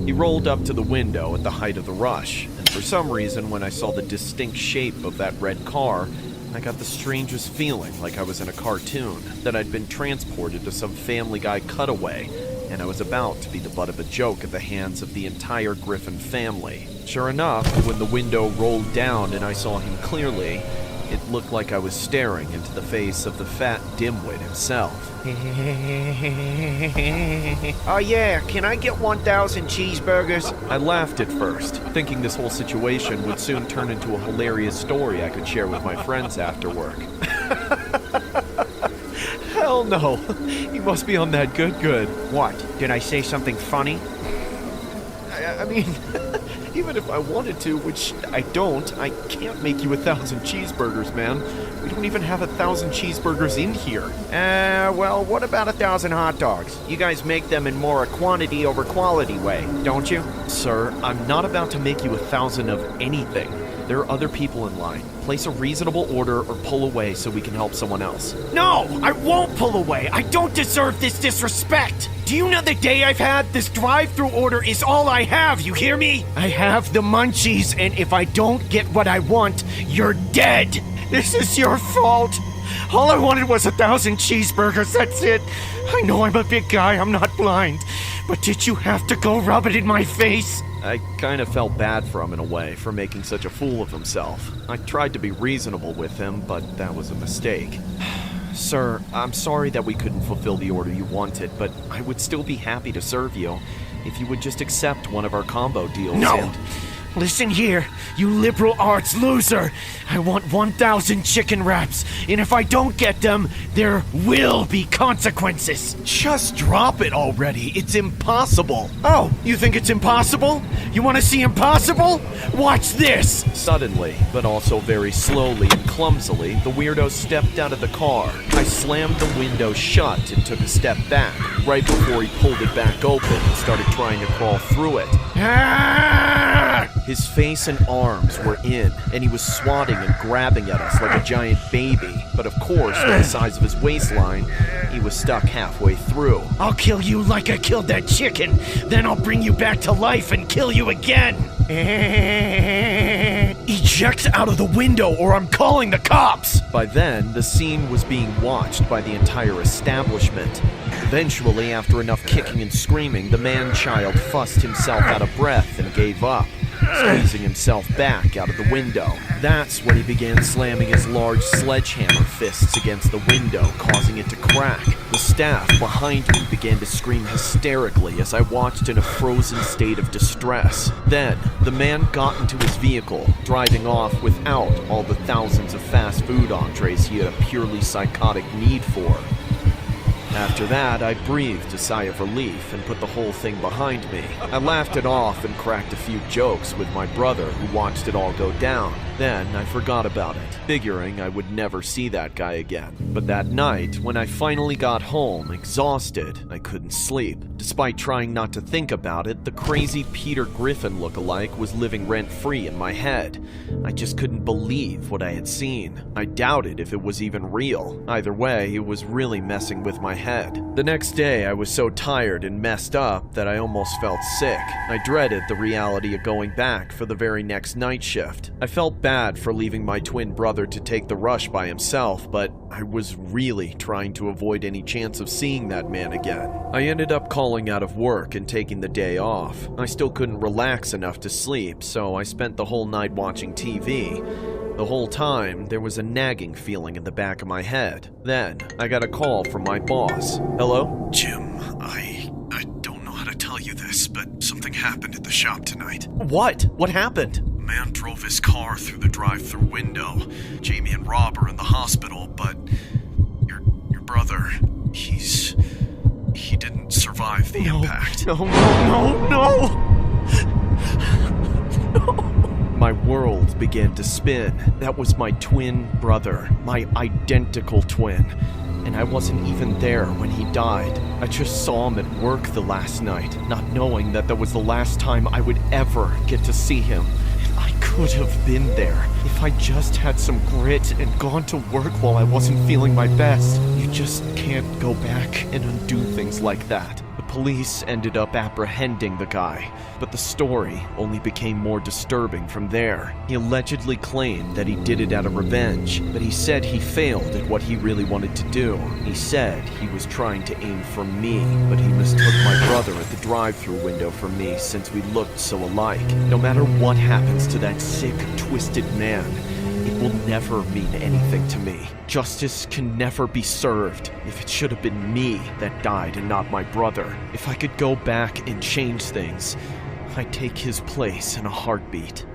He rolled up to the window at the height of the rush, and for some reason, when I saw the distinct shape of that red car, I got the strangest feeling like I was in a cartoon, that I'd been transported to some Family Guy cutaway, and I was about to be the butt of a joke at the hands of the entire Griffin family. Sure enough, when the window rolled down and I saw him clearly, it looked like I was staring into the face of the fat dimwit himself. Oh yeah, can I get 1,000 cheeseburgers? I laughed at first, thinking this whole situation would soon turn into a hilarious story I could share with my friends after work. Hell no, he must be on that good. What, did I say something funny? I mean, even if I wanted to, which I don't, I can't make you 1,000 cheeseburgers, man. We don't even have 1,000 cheeseburgers in here. Well, what about 1,000 hot dogs? You guys make them in more a quantity over quality way, don't you? Sir, I'm not about to make you 1,000 of anything. There are other people in line. Place a reasonable order or pull away so we can help someone else. No, I won't pull away. I don't deserve this disrespect. Do you know the day I've had? This drive-thru order is all I have, you hear me? I have the munchies, and if I don't get what I want, you're dead. This is your fault. All I wanted was 1,000 cheeseburgers, that's it. I know I'm a big guy, I'm not blind. But did you have to go rub it in my face? I kind of felt bad for him in a way, for making such a fool of himself. I tried to be reasonable with him, but that was a mistake. Sir, I'm sorry that we couldn't fulfill the order you wanted, but I would still be happy to serve you if you would just accept one of our combo deals. No! Listen here, you liberal arts loser! I want 1,000 chicken wraps, and if I don't get them, there will be consequences! Just drop it already, it's impossible! Oh, you think it's impossible? You want to see impossible? Watch this! Suddenly, but also very slowly and clumsily, the weirdo stepped out of the car. I slammed the window shut and took a step back, right before he pulled it back open and started trying to crawl through it. Ah! His face and arms were in, and he was swatting and grabbing at us like a giant baby. But of course, with the size of his waistline, he was stuck halfway through. I'll kill you like I killed that chicken. Then I'll bring you back to life and kill you again. Eject out of the window or I'm calling the cops. By then, the scene was being watched by the entire establishment. Eventually, after enough kicking and screaming, the man-child fussed himself out of breath and gave up, squeezing himself back out of the window. That's when he began slamming his large sledgehammer fists against the window, causing it to crack. The staff behind me began to scream hysterically as I watched in a frozen state of distress. Then, the man got into his vehicle, driving off without all the thousands of fast food entrees he had a purely psychotic need for. After that, I breathed a sigh of relief and put the whole thing behind me. I laughed it off and cracked a few jokes with my brother, who watched it all go down. Then I forgot about it, figuring I would never see that guy again. But that night, when I finally got home, exhausted, I couldn't sleep. Despite trying not to think about it, the crazy Peter Griffin look-alike was living rent-free in my head. I just couldn't believe what I had seen. I doubted if it was even real. Either way, it was really messing with my head. The next day, I was so tired and messed up that I almost felt sick. I dreaded the reality of going back for the very next night shift. I felt bad for leaving my twin brother to take the rush by himself, but I was really trying to avoid any chance of seeing that man again. I ended up calling out of work and taking the day off. I still couldn't relax enough to sleep, so I spent the whole night watching TV. The whole time, there was a nagging feeling in the back of my head. Then, I got a call from my boss. Hello? Jim, I don't know how to tell you this, but something happened at the shop tonight. What? What happened? A man drove his car through the drive-thru window. Jamie and Rob are in the hospital, but your brother, he didn't survive the impact. No. My world began to spin. That was my twin brother, my identical twin. And I wasn't even there when he died. I just saw him at work the last night, not knowing that was the last time I would ever get to see him. And I could have been there if I just had some grit and gone to work while I wasn't feeling my best. You just can't go back and undo things like that. The police ended up apprehending the guy, but the story only became more disturbing from there. He allegedly claimed that he did it out of revenge, but he said he failed at what he really wanted to do. He said he was trying to aim for me, but he mistook my brother at the drive-thru window for me since we looked so alike. No matter what happens to that sick, twisted man, it will never mean anything to me. Justice can never be served if it should have been me that died and not my brother. If I could go back and change things, I'd take his place in a heartbeat.